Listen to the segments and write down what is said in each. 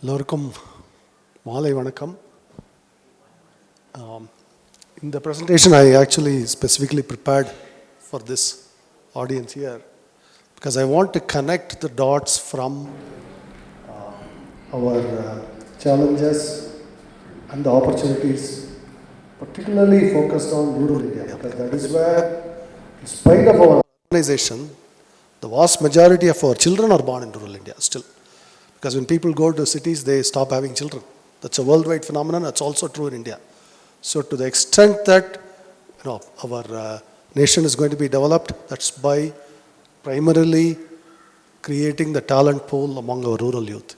எல்லோருக்கும் மாலை வணக்கம். In the presentation, I actually specifically prepared for this audience here because I want to connect the dots from our challenges and the opportunities, particularly focused on rural India, because that is where, in spite of our organization, the vast majority of our children are born in rural India still. Because when people go to cities, they stop having children. That's a worldwide phenomenon. That's also true in India. So to the extent that our nation is going to be developed, that's by primarily creating the talent pool among our rural youth.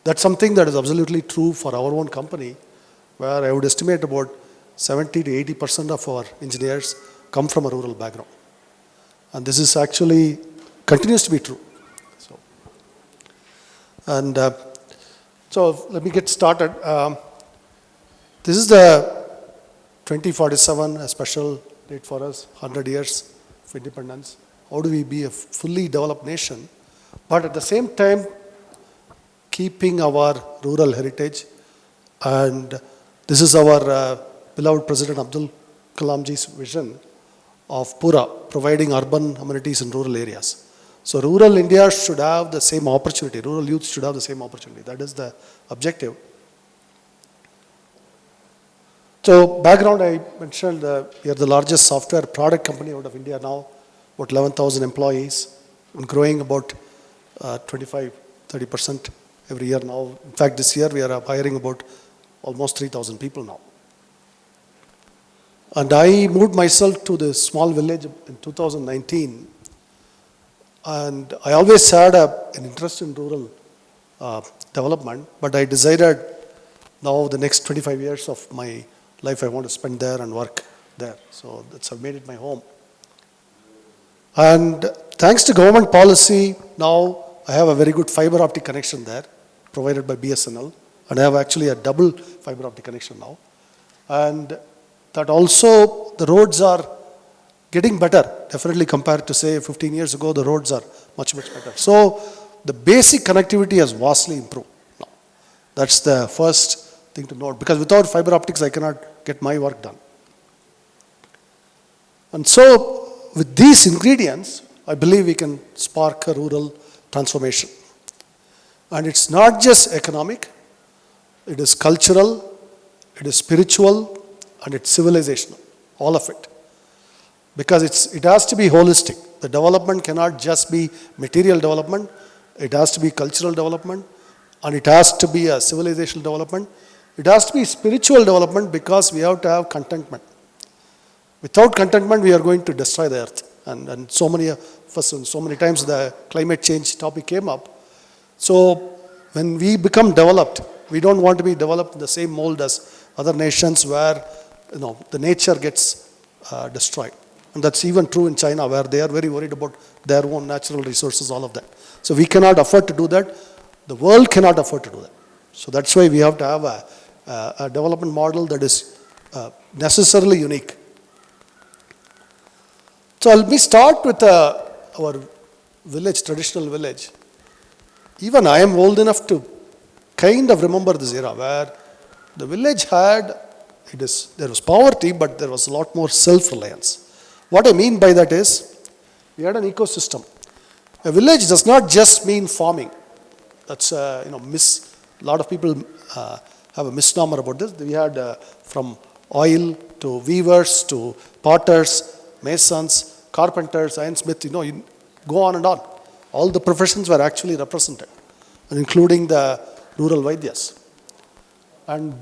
That's something that is absolutely true for our own company, where I would estimate about 70 to 80% of our engineers come from a rural background. And this is actually continues to be true. So let me get started. This is the 2047, a special date for us, 100 years of independence. How do we be a fully developed nation, but at the same time keeping our rural heritage? And this is our beloved President Abdul Kalamji's vision of Pura, providing urban amenities in rural areas. So rural India should have the same opportunity. Rural youth should have the same opportunity. That is the objective. So background, I mentioned we are the largest software product company out of India now, about 11,000 employees, and growing about 25-30% every year now. In fact, this year we are hiring about almost 3,000 people now. And I moved myself to this small village in 2019. And I always had an interest in rural development, but I decided now the next 25 years of my life I want to spend there and work there. So that's I've made it my home. And thanks to government policy, now I have a very good fiber optic connection there, provided by BSNL, and I have actually a double fiber optic connection now. And that also the roads are getting better, definitely compared to say 15 years ago, the roads are much better. So the basic connectivity has vastly improved now. That's the first thing to note, because without fiber optics, I cannot get my work done. And so with these ingredients, I believe we can spark a rural transformation. And it's not just economic, it is cultural, it is spiritual, and it's civilizational, all of it. Because it has to be holistic. The development cannot just be material development. It has to be cultural development, and it has to be a civilizational development. It has to be spiritual development, because we have to have contentment. Without contentment, we are going to destroy the earth. And so many of us, and so many times the climate change topic came up. So when we become developed, we don't want to be developed in the same mold as other nations where the nature gets destroyed. And that's even true in China, where they are very worried about their own natural resources, all of that. So we cannot afford to do that. The world cannot afford to do that. So that's why we have to have a development model that is necessarily unique. So let me start with our village, traditional village. Even I am old enough to kind of remember this era where the village there was poverty, but there was a lot more self-reliance. What I mean by that is, we had an ecosystem. A village does not just mean farming. That's a lot of people have a misnomer about this. We had from oil to weavers to potters, masons, carpenters, iron-smith, go on and on. All the professions were actually represented, and including the rural vaidyas. And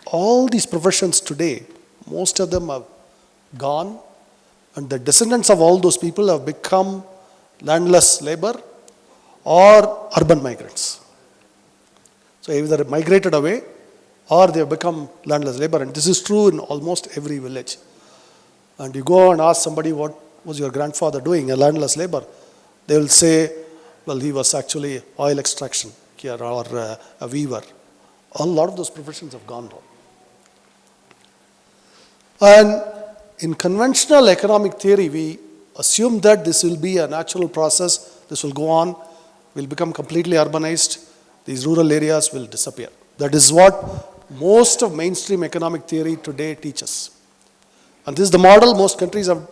all these professions today, most of them have gone, and the descendants of all those people have become landless labor or urban migrants. So either migrated away or they have become landless labor, and this is true in almost every village. And you go and ask somebody, what was your grandfather doing, a landless labor? They will say, well, he was actually oil extraction here, or a weaver. A lot of those professions have gone down. And in conventional economic theory, we assume that this will be a natural process, this will go on, will become completely urbanized, these rural areas will disappear. That is what most of mainstream economic theory today teaches. And this is the model most countries have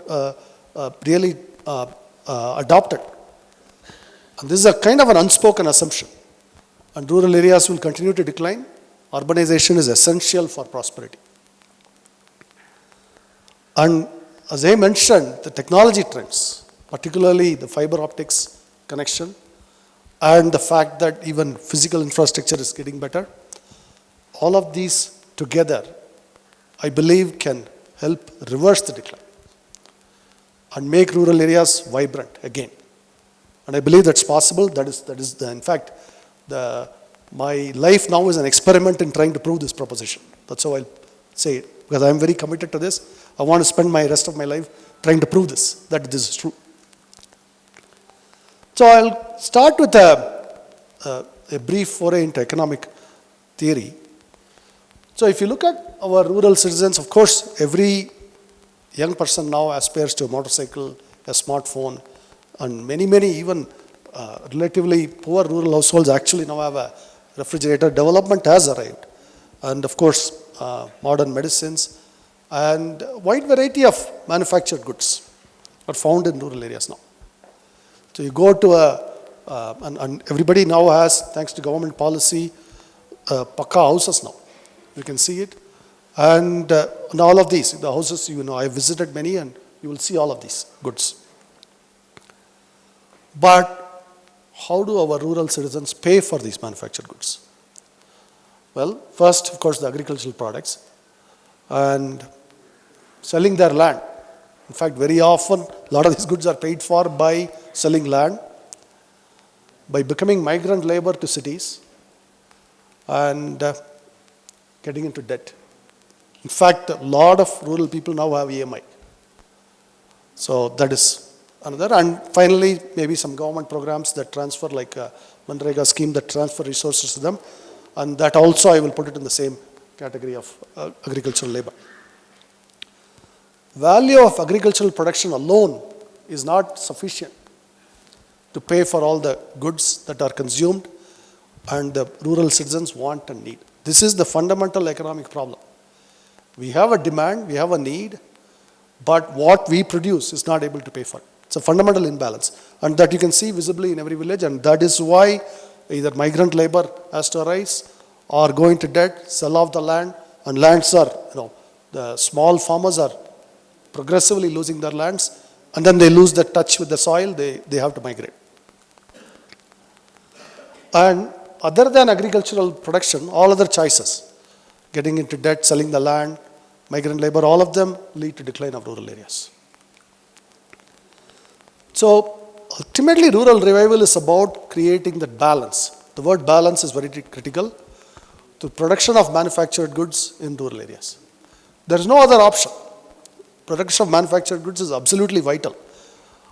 really adopted. And this is a kind of an unspoken assumption. And rural areas will continue to decline. Urbanization is essential for prosperity. And as I mentioned, the technology trends, particularly the fiber optics connection, and the fact that even physical infrastructure is getting better, all of these together, I believe, can help reverse the decline and make rural areas vibrant again. And I believe that's possible. That is in fact, my life now is an experiment in trying to prove this proposition. That's how I'll say it, because I'm very committed to this. I want to spend my rest of my life trying to prove that this is true. So I'll start with a brief foray into economic theory. So if you look at our rural citizens, of course, every young person now aspires to a motorcycle, a smartphone, and many even relatively poor rural households actually now have a refrigerator. Development has arrived. And of course, modern medicines and a wide variety of manufactured goods are found in rural areas now. So you go to and everybody now has, thanks to government policy, pakka houses now. You can see it. And all of these, the houses, I visited many and you will see all of these goods. But how do our rural citizens pay for these manufactured goods? Well, first, of course, the agricultural products and selling their land. In fact, very often, a lot of these goods are paid for by selling land, by becoming migrant labor to cities, and getting into debt. In fact, a lot of rural people now have EMI. So that is another. And finally, maybe some government programs that transfer, like a Manrega scheme that transfer resources to them. And that also I will put it in the same category of agricultural labor. Value of agricultural production alone is not sufficient to pay for all the goods that are consumed and the rural citizens want and need. This is the fundamental economic problem. We have a demand, we have a need, but what we produce is not able to pay for it. It's a fundamental imbalance, and that you can see visibly in every village, and that is why either migrant labor has to arise or go into debt, sell off the land, and lands are, the small farmers are progressively losing their lands, and then they lose the touch with the soil, they have to migrate. And other than agricultural production, all other choices, getting into debt, selling the land, migrant labor, all of them lead to decline of rural areas. So ultimately, rural revival is about creating that balance. The word balance is very critical to production of manufactured goods in rural areas. There is no other option. Production of manufactured goods is absolutely vital.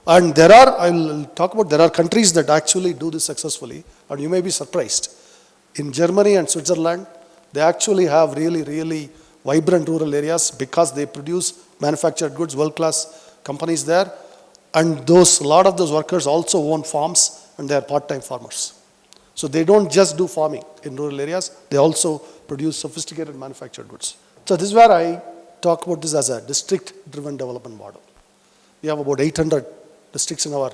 And I'll talk about, there are countries that actually do this successfully, and you may be surprised. In Germany and Switzerland, they actually have really vibrant rural areas because they produce manufactured goods, world-class companies there, and a lot of those workers also own farms and they are part-time farmers. So they don't just do farming in rural areas, they also produce sophisticated manufactured goods. So this is where I talk about this as a district-driven development model. We have about 800 districts in our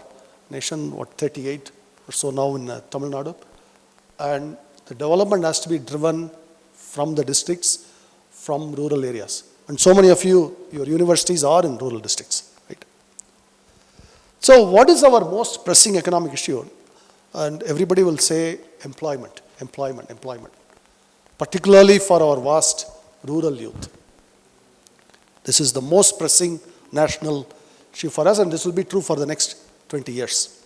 nation, 38 or so now in Tamil Nadu, and the development has to be driven from the districts, from rural areas. And so many of your universities are in rural districts, right? So what is our most pressing economic issue? And everybody will say employment, particularly for our vast rural youth. This is the most pressing national issue for us, and this will be true for the next 20 years.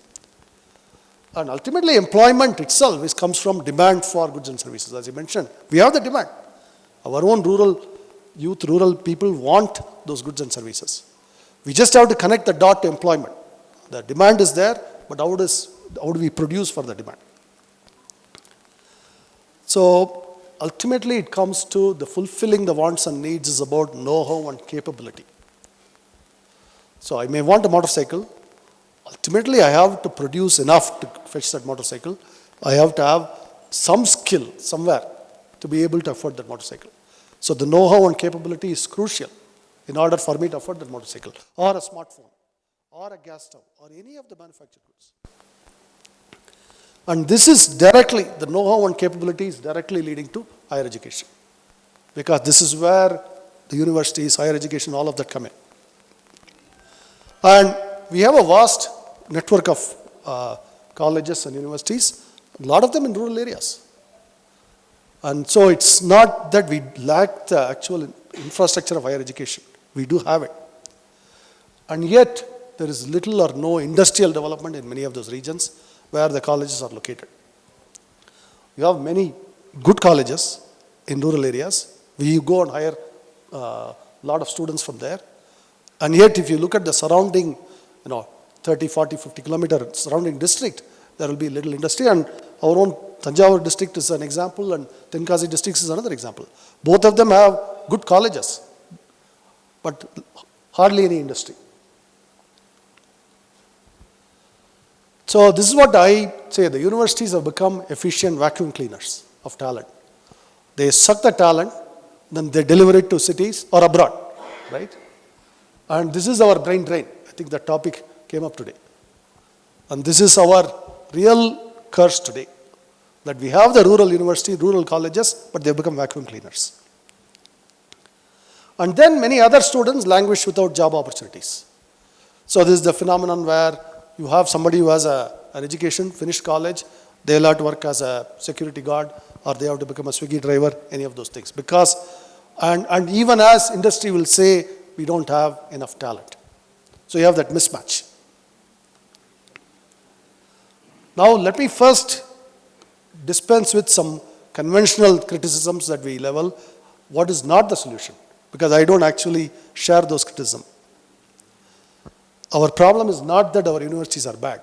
And ultimately, employment itself comes from demand for goods and services. As I mentioned, we have the demand. Our own rural youth, rural people want those goods and services. We just have to connect the dot to employment. The demand is there, but how do we produce for the demand? So ultimately, it comes to the fulfilling the wants and needs is about know-how and capability. So I may want a motorcycle. Ultimately, I have to produce enough to fetch that motorcycle. I have to have some skill somewhere to be able to afford that motorcycle. So the know-how and capability is crucial in order for me to afford that motorcycle, or a smartphone, or a gas stove, or any of the manufactured goods. And this is directly, the know-how and capability is directly leading to higher education. Because this is where the universities, higher education, all of that come in. And we have a vast network of colleges and universities, a lot of them in rural areas. And so it's not that we lack the actual infrastructure of higher education. We do have it. And yet, there is little or no industrial development in many of those regions where the colleges are located. You have many good colleges in rural areas. We go and hire a lot of students from there. And yet, if you look at the surrounding, 30, 40, 50 kilometer surrounding district, there will be little industry. And our own Tanjavur district is an example, and Tenkasi district is another example. Both of them have good colleges, but hardly any industry. So this is what I say, the universities have become efficient vacuum cleaners of talent. They suck the talent, then they deliver it to cities or abroad, right? And this is our brain drain. I think that topic came up today. And this is our real curse today, that we have the rural university, rural colleges, but they've become vacuum cleaners. And then many other students languish without job opportunities. So this is the phenomenon where you have somebody who has an education, finished college, they'll have to work as a security guard, or they have to become a Swiggy driver, any of those things. Because, and even as industry will say, we don't have enough talent. So you have that mismatch. Now let me first dispense with some conventional criticisms that we level. What is not the solution? Because I don't actually share those criticisms. Our problem is not that our universities are bad.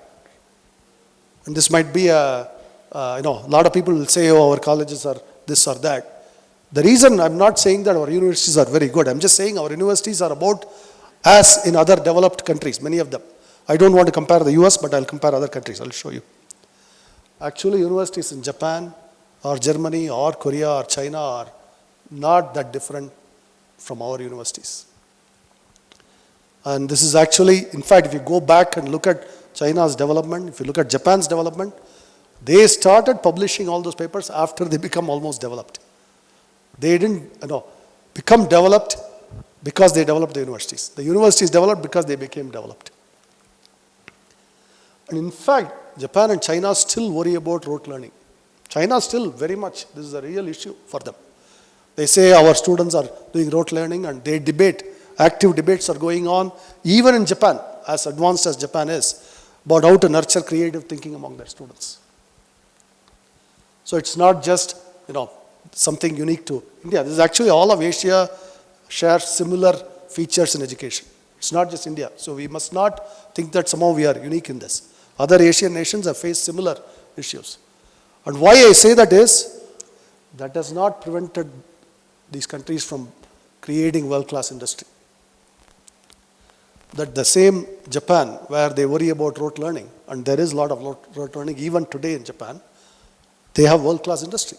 And this might be a lot of people will say, oh, our colleges are this or that. The reason I'm not saying that our universities are very good, I'm just saying our universities are about as in other developed countries, many of them. I don't want to compare the US, but I'll compare other countries. I'll show you. Actually, universities in Japan or Germany or Korea or China are not that different from our universities. And this is actually, in fact, if you go back and look at China's development, if you look at Japan's development, they started publishing all those papers after they become almost developed. They didn't become developed because they developed the universities. The universities developed because they became developed. And in fact, Japan and China still worry about rote learning. China still very much, this is a real issue for them. They say our students are doing rote learning, and they debate, active debates are going on, even in Japan, as advanced as Japan is, about how to nurture creative thinking among their students. So it's not just, something unique to India. This is actually all of Asia shares similar features in education. It's not just India. So we must not think that somehow we are unique in this. Other Asian nations have faced similar issues. And why I say that is, that has not prevented these countries from creating world-class industry. That the same Japan, where they worry about rote learning, and there is a lot of rote learning even today in Japan, they have world-class industry.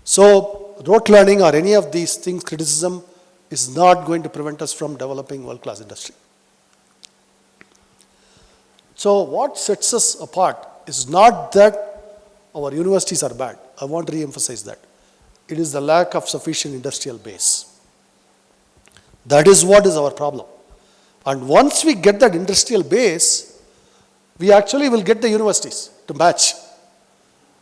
So rote learning or any of these things, criticism, is not going to prevent us from developing world-class industry. So what sets us apart is not that our universities are bad. I want to re-emphasize that. It is the lack of sufficient industrial base. That is what is our problem. And once we get that industrial base, we actually will get the universities to match.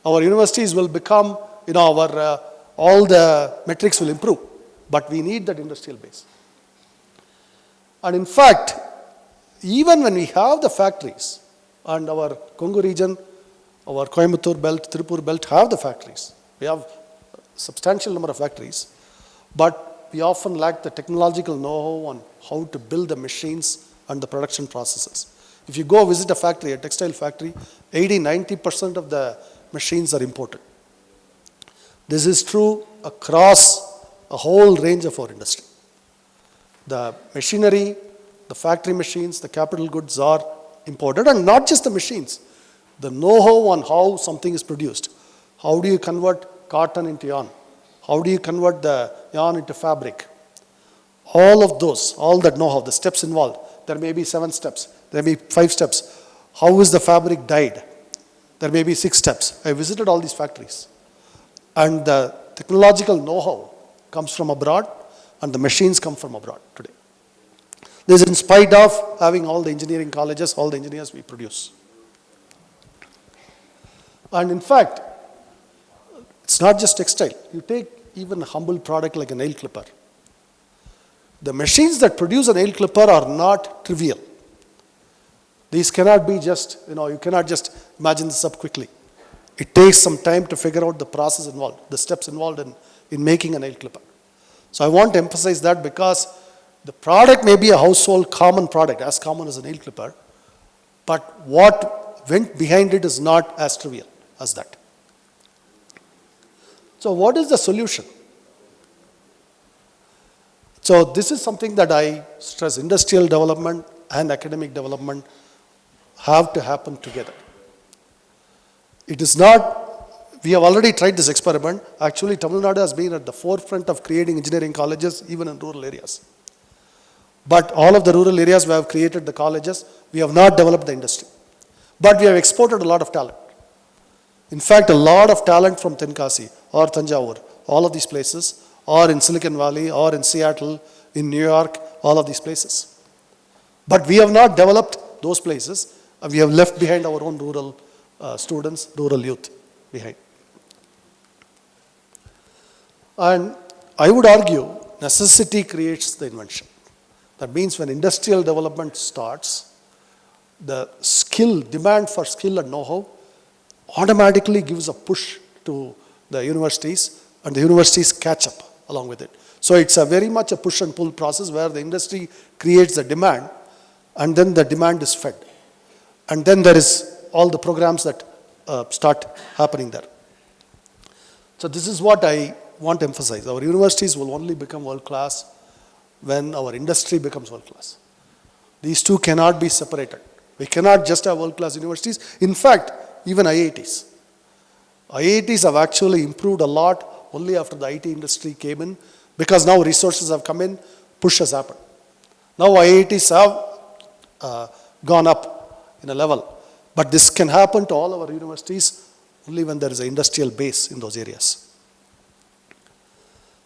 Our universities will become, all the metrics will improve. But we need that industrial base. And in fact, even when we have the factories, and our Congo region, our Coimbatore belt, Tirupur belt have the factories. We have a substantial number of factories, but we often lack the technological know-how on how to build the machines and the production processes. If you go visit a factory, a textile factory, 80-90% of the machines are imported. This is true across a whole range of our industry. The machinery, the factory machines, the capital goods are imported, and not just the machines. The know-how on how something is produced, How do you convert cotton into yarn? How do you convert the yarn into fabric? All of those, all that know-how, the steps involved. There may be 7 steps. There may be 5 steps. How is the fabric dyed? There may be 6 steps. I visited all these factories. And the technological know-how comes from abroad, and the machines come from abroad today. This is in spite of having all the engineering colleges, all the engineers we produce. And in fact, it's not just textile. You take even a humble product like a nail clipper. The machines that produce a nail clipper are not trivial. These cannot be just, you cannot just imagine this up quickly. It takes some time to figure out the process involved, the steps involved in making a nail clipper. So I want to emphasize that because the product may be a household common product, as common as a nail clipper, but what went behind it is not as trivial as that. So what is the solution? So this is something that I stress. Industrial development and academic development have to happen together. It is not, we have already tried this experiment. Actually, Tamil Nadu has been at the forefront of creating engineering colleges even in rural areas. But all of the rural areas we have created the colleges, we have not developed the industry. But we have exported a lot of talent. In fact, a lot of talent from Tenkasi or Tanjavur, all of these places, or in Silicon Valley, or in Seattle, in New York, all of these places. But we have not developed those places, and we have left behind our own rural students, rural youth behind. And I would argue necessity creates the invention. That means when industrial development starts, the demand for skill and know-how automatically gives a push to the universities, and the universities catch up along with it. So it's a very much a push and pull process where the industry creates the demand, and then the demand is fed. And then there is all the programs that start happening there. So this is what I want to emphasize. Our universities will only become world-class when our industry becomes world-class. These two cannot be separated. We cannot just have world-class universities. In fact, even IITs. IITs have actually improved a lot only after the IT industry came in, because now resources have come in, push has happened. Now IITs have gone up in a level. But this can happen to all our universities only when there is an industrial base in those areas.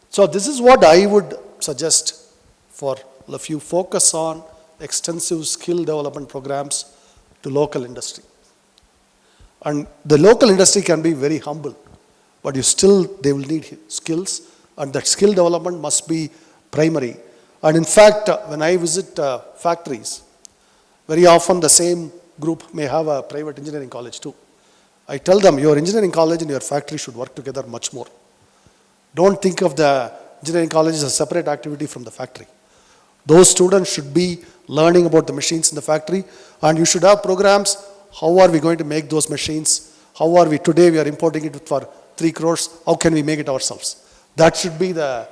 So this is what I would suggest for if you focus on extensive skill development programs to local industry. And the local industry can be very humble, but they will need skills, and that skill development must be primary. And in fact, when I visit factories, very often the same group may have a private engineering college too. I tell them, your engineering college and your factory should work together much more. Don't think of the engineering college as a separate activity from the factory. Those students should be learning about the machines in the factory, and you should have programs. How are we going to make those machines? How are we today? We are importing it for 3 crores. How can we make it ourselves? That should be the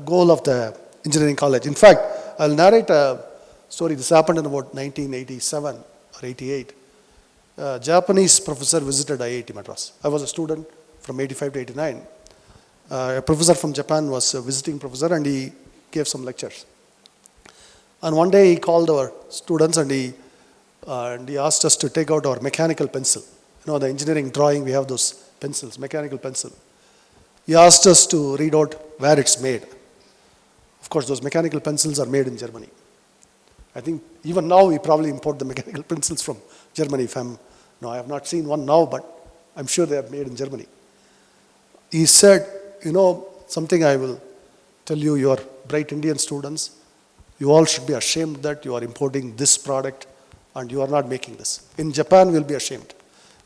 goal of the engineering college. In fact, I'll narrate a story. This happened in about 1987 or 88. A Japanese professor visited IIT Madras. I was a student from 85 to 89. A professor from Japan was a visiting professor, and he gave some lectures. And one day he called our students, and he asked us to take out our mechanical pencil. The engineering drawing, we have those pencils, mechanical pencil. He asked us to read out where it's made. Of course, those mechanical pencils are made in Germany. I think even now we probably import the mechanical pencils from Germany. I have not seen one now, but I'm sure they are made in Germany. He said, something I will tell you, your bright Indian students, you all should be ashamed that you are importing this product and you are not making this. In Japan, we'll be ashamed.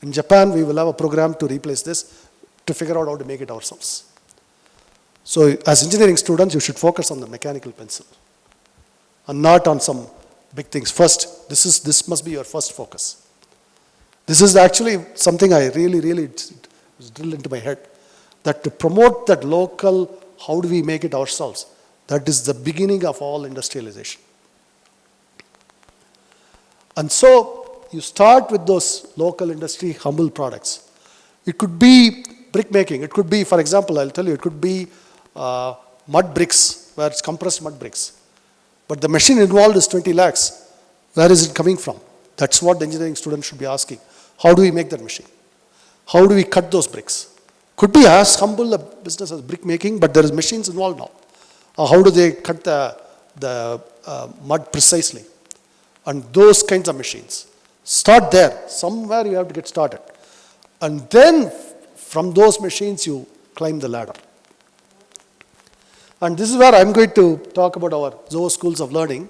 In Japan, we will have a program to replace this, to figure out how to make it ourselves. So as engineering students, you should focus on the mechanical pencil and not on some big things. First, this must be your first focus. This is actually something I really was drilled into my head, that to promote that local, how do we make it ourselves? That is the beginning of all industrialization. And so you start with those local industry humble products. It could be brick making. It could be, for example, I'll tell you, it could be mud bricks, where it's compressed mud bricks. But the machine involved is 20 lakhs. Where is it coming from? That's what the engineering student should be asking. How do we make that machine? How do we cut those bricks? Could be as humble a business as brick making, but there is machines involved now. How do they cut the mud precisely? And those kinds of machines. Start there. Somewhere you have to get started. And then from those machines you climb the ladder. And this is where I'm going to talk about our Zoho Schools of Learning.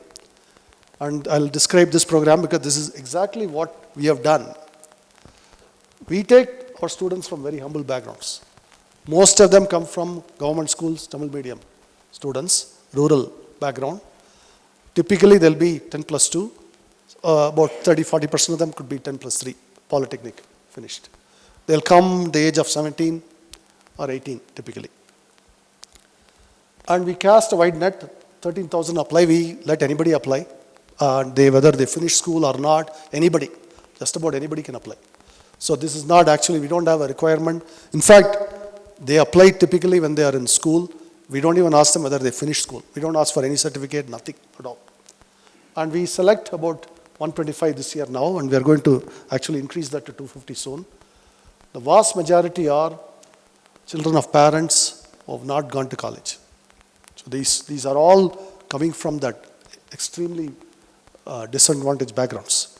And I'll describe this program because this is exactly what we have done. We take our students from very humble backgrounds. Most of them come from government schools, Tamil medium students, rural background. Typically they'll be 10 plus 2. About 30-40% of them could be 10 plus 3, polytechnic finished. They'll come the age of 17 or 18 typically. And we cast a wide net, 13,000 apply, we let anybody apply. Whether they finish school or not, anybody, just about anybody can apply. So this is not actually, we don't have a requirement. In fact, they apply typically when they are in school. We don't even ask them whether they finish school. We don't ask for any certificate, nothing at all. And we select about 125 this year now, and we are going to actually increase that to 250 soon. The vast majority are children of parents who have not gone to college. So these are all coming from that extremely disadvantaged backgrounds.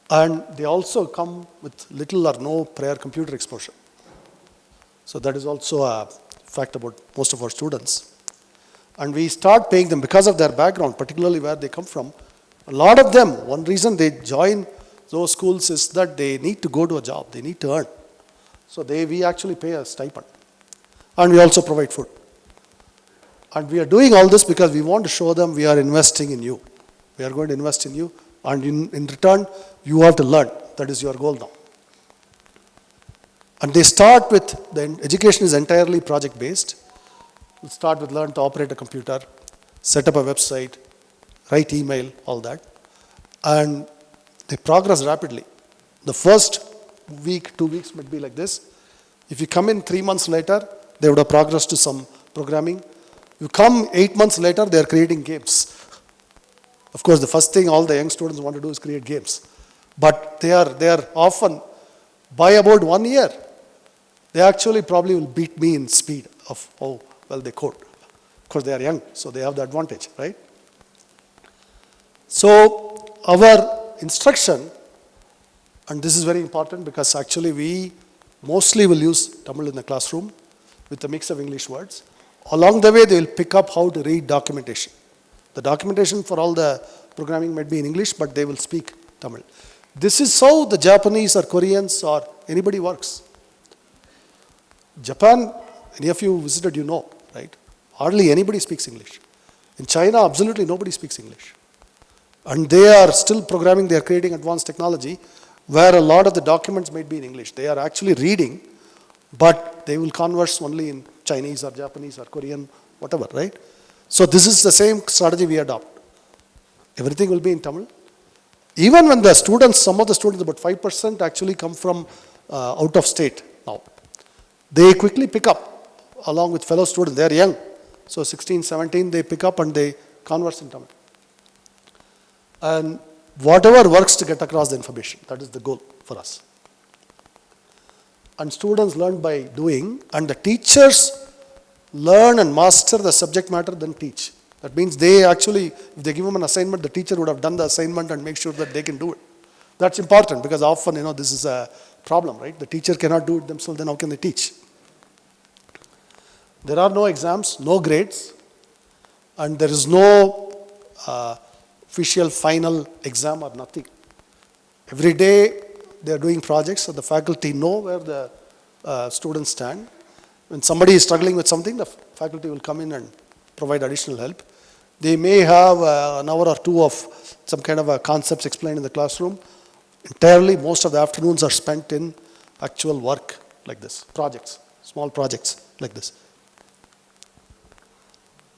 And they also come with little or no prior computer exposure. So that is also a fact about most of our students. And we start paying them because of their background, particularly where they come from. A lot of them, one reason they join those schools is that they need to go to a job, they need to earn. So we actually pay a stipend. And we also provide food. And we are doing all this because we want to show them we are investing in you. We are going to invest in you, and in return, you have to learn. That is your goal now. And they start with, the education is entirely project-based. We start with learn to operate a computer, set up a website, write email, all that. And they progress rapidly. The first week, 2 weeks might be like this. If you come in 3 months later, they would have progressed to some programming. You come 8 months later, they are creating games. Of course, the first thing all the young students want to do is create games. But they are often, by about 1 year, they actually probably will beat me in speed of how well they code. Of course, they are young, so they have the advantage, right? So our instruction, and this is very important because actually we mostly will use Tamil in the classroom with a mix of English words. Along the way, they will pick up how to read documentation. The documentation for all the programming might be in English, but they will speak Tamil. This is how the Japanese or Koreans or anybody works. Japan, any of you visited, you know, right? Hardly anybody speaks English. In China, absolutely nobody speaks English. And they are still programming, they are creating advanced technology where a lot of the documents might be in English. They are actually reading, but they will converse only in Chinese or Japanese or Korean, whatever, right? So this is the same strategy we adopt. Everything will be in Tamil. Even when the students, some of the students, about 5% actually come from out of state now. They quickly pick up along with fellow students. They are young. So 16, 17, they pick up and they converse in Tamil. And whatever works to get across the information, that is the goal for us. And students learn by doing, and the teachers learn and master the subject matter, then teach. That means they actually, if they give them an assignment, the teacher would have done the assignment and make sure that they can do it. That's important because often, this is a problem, right? The teacher cannot do it themselves, then how can they teach? There are no exams, no grades, and there is no official final exam or nothing. Every day they are doing projects, so the faculty know where the students stand. When somebody is struggling with something, the faculty will come in and provide additional help. They may have an hour or two of some kind of a concepts explained in the classroom. Entirely, most of the afternoons are spent in actual work like this, projects, small projects like this.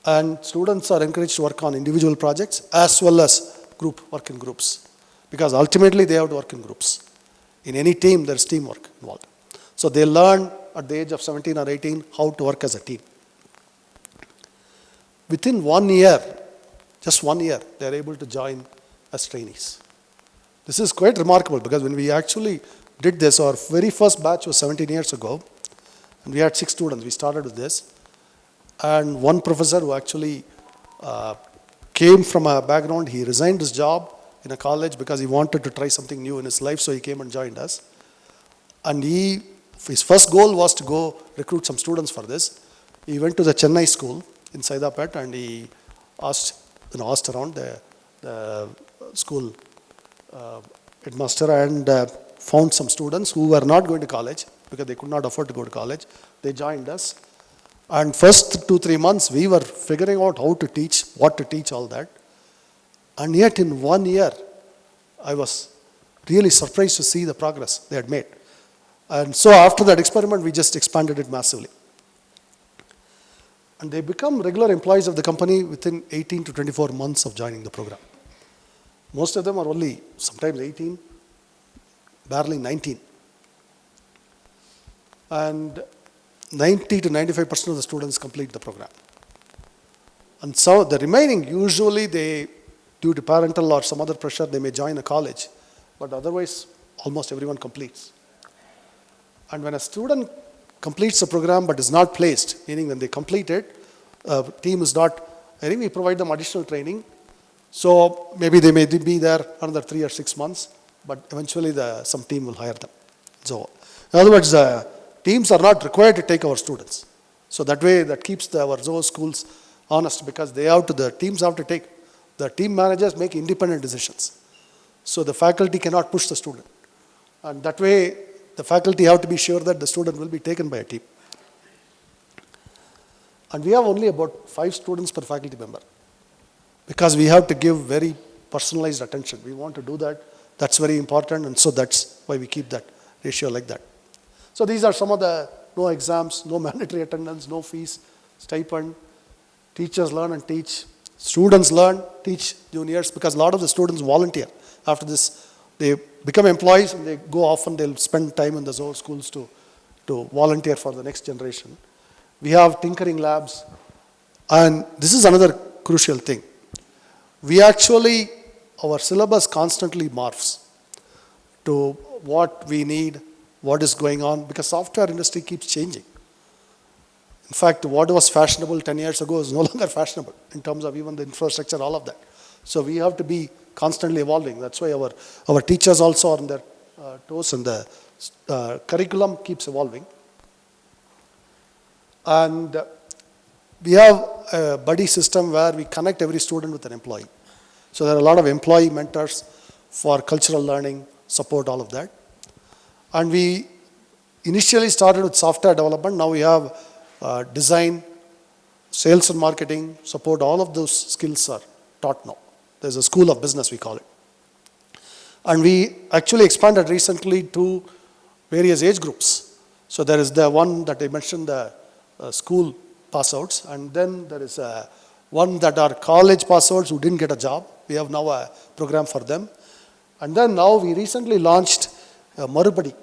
And students are encouraged to work on individual projects as well as work in groups. Because ultimately they have to work in groups. In any team, there is teamwork involved. So they learn at the age of 17 or 18 how to work as a team. Within 1 year, just 1 year, they are able to join as trainees. This is quite remarkable because when we actually did this, our very first batch was 17 years ago, and we had 6 students. We started with this. And one professor who actually came from a background, he resigned his job in a college because he wanted to try something new in his life, so he came and joined us. And his first goal was to go recruit some students for this. He went to the Chennai school in Saidapet and he asked around the school headmaster and found some students who were not going to college because they could not afford to go to college. They joined us. And first 2-3 months, we were figuring out how to teach, what to teach, all that. And yet in 1 year, I was really surprised to see the progress they had made. And so after that experiment, we just expanded it massively. And they become regular employees of the company within 18 to 24 months of joining the program. Most of them are only sometimes 18, barely 19. And 90 to 95% of the students complete the program. And so the remaining, usually they, due to parental or some other pressure, they may join a college. But otherwise, almost everyone completes. And when a student completes the program but is not placed, meaning when they complete it, team is not, I think we provide them additional training. So maybe they may be there another 3 or 6 months, but eventually some team will hire them. So in other words, teams are not required to take our students. So that way, that keeps our Zoho schools honest because the teams have to take, the team managers make independent decisions. So the faculty cannot push the student. And that way, the faculty have to be sure that the student will be taken by a team. And we have only about 5 students per faculty member because we have to give very personalized attention. We want to do that. That's very important, and so that's why we keep that ratio like that. So these are some of the no exams, no mandatory attendance, no fees, stipend. Teachers learn and teach. Students learn, teach juniors because a lot of the students volunteer. After this, they become employees and they go often, they'll spend time in the Zoho schools to volunteer for the next generation. We have tinkering labs, and this is another crucial thing. Our syllabus constantly morphs to what we need, what is going on, because software industry keeps changing. In fact, what was fashionable 10 years ago is no longer fashionable in terms of even the infrastructure, all of that. So we have to be constantly evolving. That's why our teachers also are on their toes and the curriculum keeps evolving. And we have a buddy system where we connect every student with an employee. So there are a lot of employee mentors for cultural learning, support, all of that. And we initially started with software development. Now we have design, sales and marketing, support. All of those skills are taught now. There's a school of business, we call it. And we actually expanded recently to various age groups. So there is the one that I mentioned, the school pass outs, and then there is one that are college pass outs who didn't get a job. We have now a program for them. And then now we recently launched Marupadi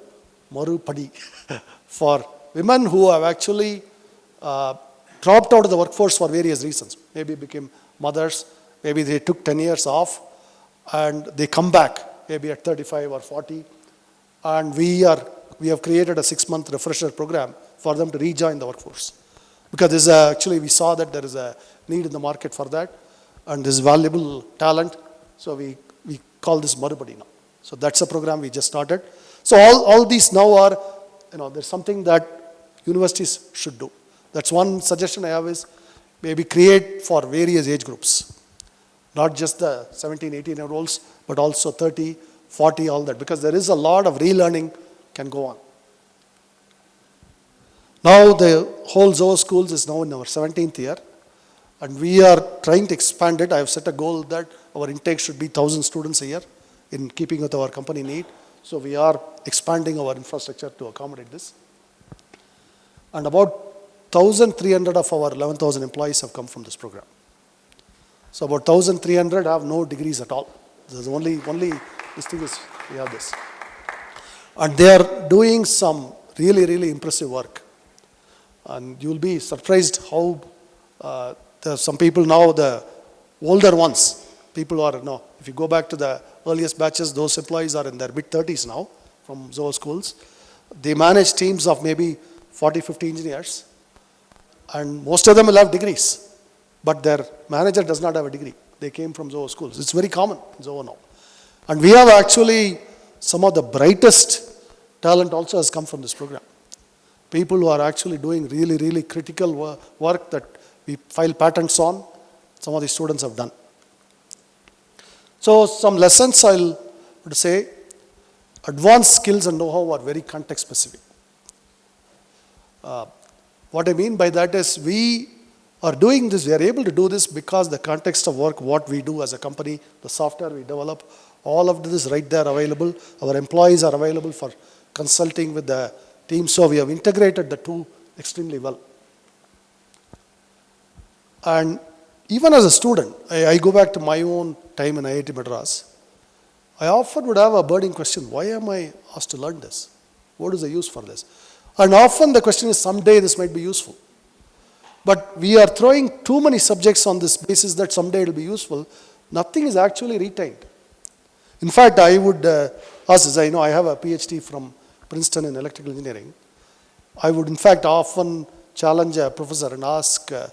for women who have actually dropped out of the workforce for various reasons. Maybe became mothers, maybe they took 10 years off and they come back maybe at 35 or 40. And we have created a 6-month refresher program for them to rejoin the workforce. Because this actually we saw that there is a need in the market for that and this valuable talent. So we call this Marupadi now. So that's a program we just started. So all these now are, there's something that universities should do. That's one suggestion I have is maybe create for various age groups. Not just the 17, 18-year-olds, but also 30, 40, all that. Because there is a lot of relearning can go on. Now the whole Zoho schools is now in our 17th year. And we are trying to expand it. I have set a goal that our intake should be 1,000 students a year in keeping with our company need. So we are expanding our infrastructure to accommodate this. And about 1,300 of our 11,000 employees have come from this program. So about 1,300 have no degrees at all. There's only this thing is we have this. And they are doing some really, really impressive work. And you'll be surprised how there are some people now, the older ones, people are, no, if you go back to the earliest batches, those employees are in their mid-30s now from Zoho schools. They manage teams of maybe 40, 50 engineers. And most of them will have degrees. But their manager does not have a degree. They came from Zoho schools. It's very common in Zoho now. And we have actually some of the brightest talent also has come from this program. People who are actually doing really, really critical work that we file patents on, some of the students have done. So some lessons I'll say, advanced skills and know-how are very context specific. What I mean by that is we are doing this, we are able to do this because the context of work, what we do as a company, the software we develop, all of this is right there available. Our employees are available for consulting with the team. So we have integrated the two extremely well. And even as a student, I go back to my own time in IIT Madras. I often would have a burning question, why am I asked to learn this? What is the use for this? And often the question is, someday this might be useful. But we are throwing too many subjects on this basis that someday it will be useful. Nothing is actually retained. In fact, I would ask, as I know I have a PhD from Princeton in electrical engineering. I would in fact often challenge a professor and ask a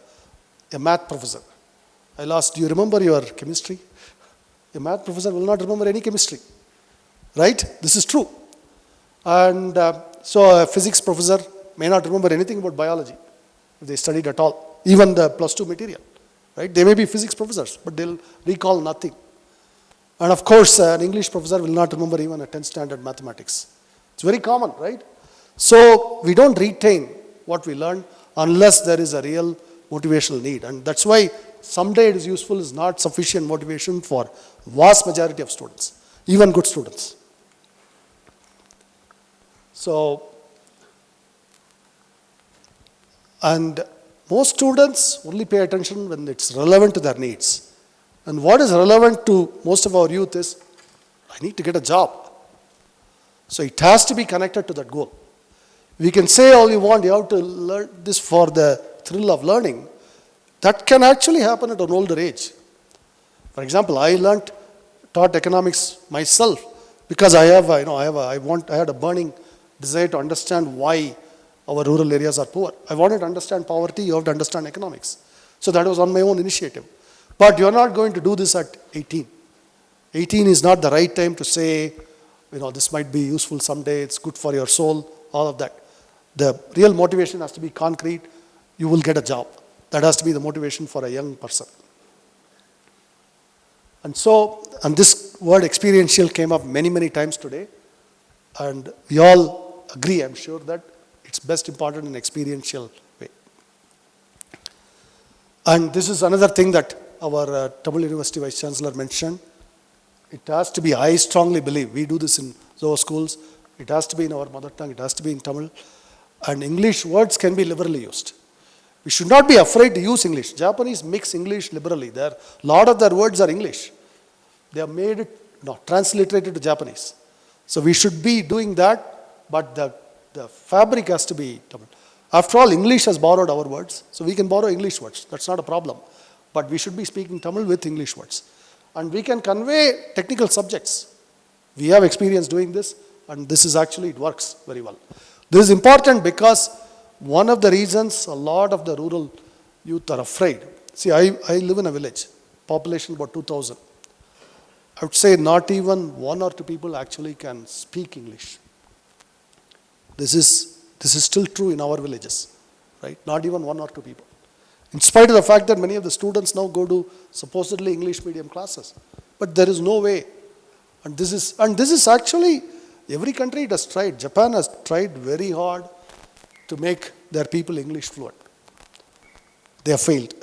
math professor. I'll ask, do you remember your chemistry? A math professor will not remember any chemistry. Right? This is true. And so a physics professor may not remember anything about biology if they studied at all, even the plus 2 material. Right? They may be physics professors, but they'll recall nothing. And of course, an English professor will not remember even a 10th standard mathematics. It's very common, right? So we don't retain what we learn unless there is a real motivational need. And that's why someday it is useful is not sufficient motivation for vast majority of students, even good students. So, and most students only pay attention when it's relevant to their needs. And what is relevant to most of our youth is, I need to get a job. So it has to be connected to that goal. We can say all you want, you have to learn this for the thrill of learning. That can actually happen at an older age. For example, I taught economics myself because I had a burning desire to understand why our rural areas are poor. I wanted to understand poverty, you have to understand economics. So that was on my own initiative. But you're not going to do this at 18. 18 is not the right time to say, this might be useful someday, it's good for your soul, all of that. The real motivation has to be concrete. You will get a job. That has to be the motivation for a young person. And this word experiential came up many, many times today. And we all agree, I'm sure, that it's best important in experiential way. And this is another thing that our Tamil University Vice Chancellor mentioned. It has to be, I strongly believe, we do this in Zoho schools, it has to be in our mother tongue, it has to be in Tamil. And English words can be liberally used. We should not be afraid to use English. Japanese mix English liberally. A lot of their words are English. They have made it, transliterated to Japanese. So we should be doing that, but the fabric has to be Tamil. After all, English has borrowed our words, so we can borrow English words. That's not a problem. But we should be speaking Tamil with English words. And we can convey technical subjects. We have experience doing this, and this is actually, it works very well. This is important because one of the reasons a lot of the rural youth are afraid. See, I live in a village, population about 2,000. I would say not even 1 or 2 people actually can speak English. This is still true in our villages, right? Not even 1 or 2 people. In spite of the fact that many of the students now go to supposedly English medium classes. But there is no way. And this is actually, every country has tried. Japan has tried very hard to make their people English fluent. They have failed.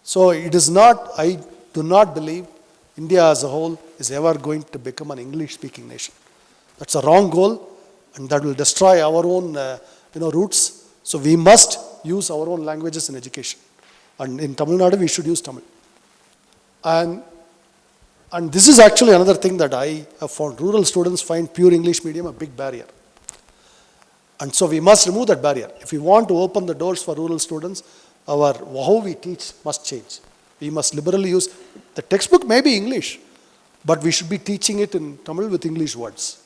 So it is not, I do not believe India as a whole is ever going to become an English speaking nation. That's a wrong goal, and that will destroy our own roots. So we must use our own languages in education. And in Tamil Nadu, we should use Tamil. And And this is actually another thing that I have found. Rural students find pure English medium a big barrier. And so we must remove that barrier. If we want to open the doors for rural students, how we teach must change. We must liberally use, the textbook may be English, but we should be teaching it in Tamil with English words.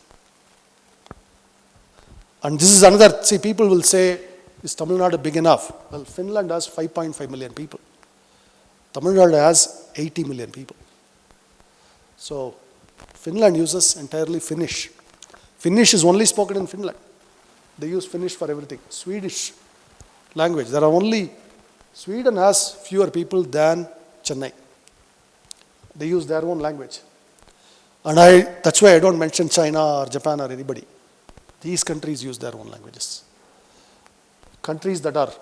And this is another, see, people will say, is Tamil Nadu big enough? Well, Finland has 5.5 million people. Tamil Nadu has 80 million people. So, Finland uses entirely Finnish. Finnish is only spoken in Finland. They use Finnish for everything. Swedish language. Sweden has fewer people than Chennai. They use their own language. And that's why I don't mention China or Japan or anybody. These countries use their own languages. Countries that are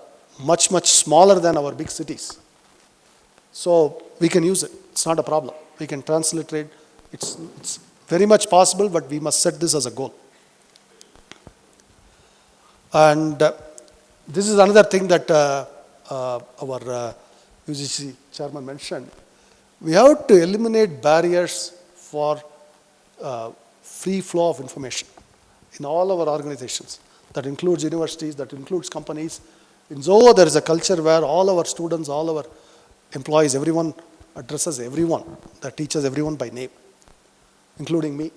much, much smaller than our big cities. So we can use it. It's not a problem. We can transliterate. It's very much possible, but we must set this as a goal. And this is another thing that our UGC chairman mentioned. We have to eliminate barriers for free flow of information in all our organizations. That includes universities, that includes companies. In Zoho, there is a culture where all our students, all our employees, everyone addresses everyone, that teaches everyone by name, including me.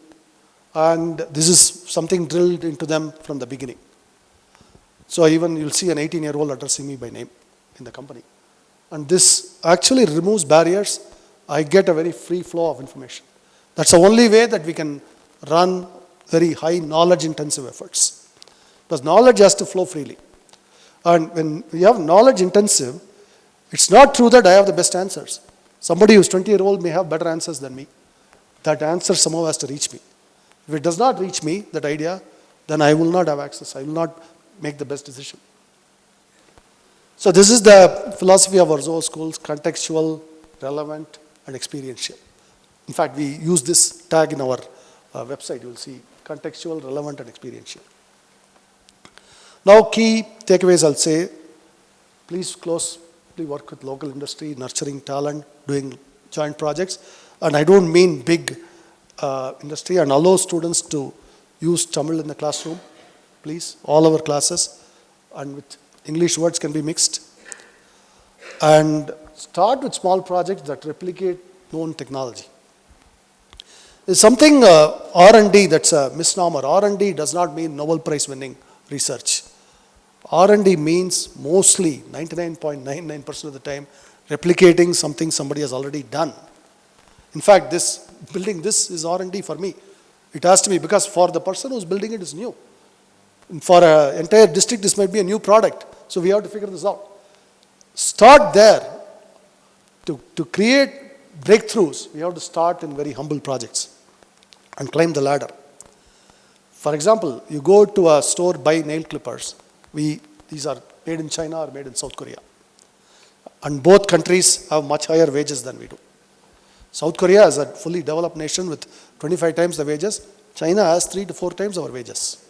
And this is something drilled into them from the beginning. So even you'll see an 18-year-old addressing me by name in the company. And this actually removes barriers. I get a very free flow of information. That's the only way that we can run very high knowledge-intensive efforts. Because knowledge has to flow freely. And when we have knowledge-intensive, it's not true that I have the best answers. Somebody who's 20-year-old may have better answers than me. That answer somehow has to reach me. If it does not reach me, that idea, then I will not have access. I will not make the best decision. So this is the philosophy of our Zoho schools: contextual, relevant, and experiential. In fact, we use this tag in our website. You will see contextual, relevant, and experiential. Now, key takeaways I'll say: please closely work with local industry, nurturing talent, doing joint projects. And I don't mean big industry, and allow students to use Tamil in the classroom. Please, all our classes, and with English words can be mixed. And start with small projects that replicate known technology. There's something R&D that's a misnomer. R&D does not mean Nobel Prize winning research. R&D means mostly 99.99% of the time replicating something somebody has already done. In fact, building this is R&D for me. It has to be, because for the person who's building it is new. And for an entire district, this might be a new product. So we have to figure this out. Start there. To create breakthroughs, we have to start in very humble projects and climb the ladder. For example, you go to a store, buy nail clippers. These are made in China or made in South Korea. And both countries have much higher wages than we do. South Korea is a fully developed nation with 25 times the wages. China has 3 to 4 times our wages.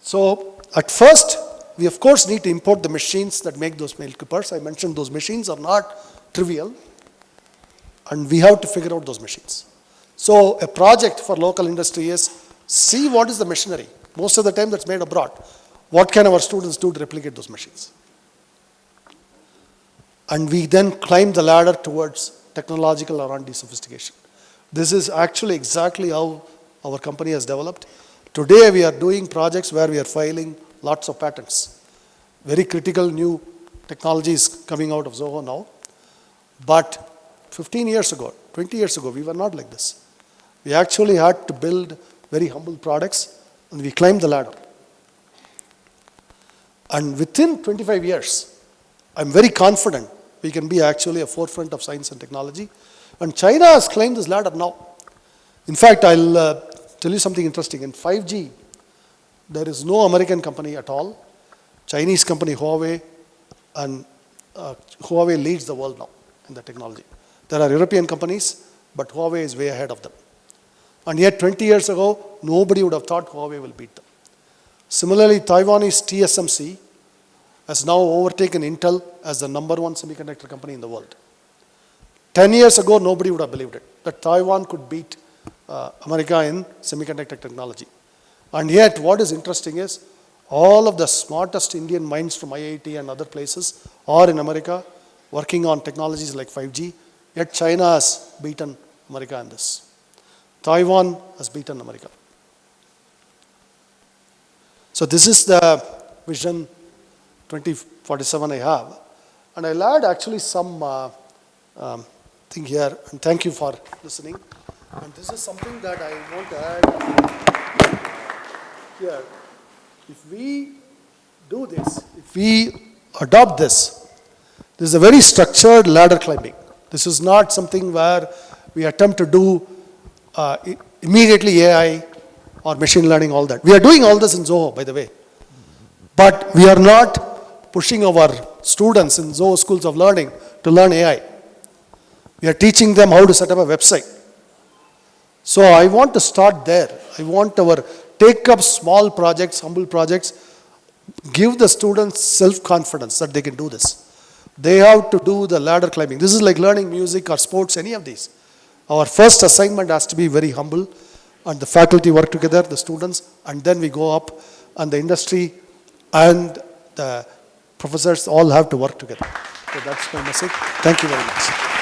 So at first, we of course need to import the machines that make those nail clippers. I mentioned those machines are not trivial, and we have to figure out those machines. So a project for local industry is see what is the machinery. Most of the time that's made abroad. What can our students do to replicate those machines? And we then climb the ladder towards technological R&D sophistication. This is actually exactly how our company has developed. Today we are doing projects where we are filing lots of patents. Very critical new technologies coming out of Zoho now. But 15 years ago, 20 years ago, we were not like this. We actually had to build very humble products, and we climbed the ladder. And within 25 years, I'm very confident we can be actually a forefront of science and technology. And China has climbed this ladder now. In fact, I'll tell you something interesting. In 5G, there is no American company at all. Chinese company Huawei, and Huawei leads the world now in the technology. There are European companies, but Huawei is way ahead of them. And yet 20 years ago, nobody would have thought Huawei will beat them. Similarly, Taiwanese TSMC has now overtaken Intel as the #1 semiconductor company in the world. 10 years ago, nobody would have believed it, that Taiwan could beat America in semiconductor technology. And yet, what is interesting is, all of the smartest Indian minds from IIT and other places are in America, working on technologies like 5G, yet China has beaten America in this. Taiwan has beaten America. So this is the vision 2047 I have. And I'll add actually some thing here, and thank you for listening. And this is something that I want to add here. If we do this, if we adopt this, this is a very structured ladder climbing. This is not something where we attempt to do immediately AI or machine learning, all that. We are doing all this in Zoho, by the way. But we are not pushing our students in Zoho schools of learning to learn AI. We are teaching them how to set up a website. So I want to start there. I want our take up small projects, humble projects, give the students self-confidence that they can do this. They have to do the ladder climbing. This is like learning music or sports, any of these. Our first assignment has to be very humble, and the faculty work together, the students, and then we go up, and the industry and the professors all have to work together. So that's my message. Thank you very much.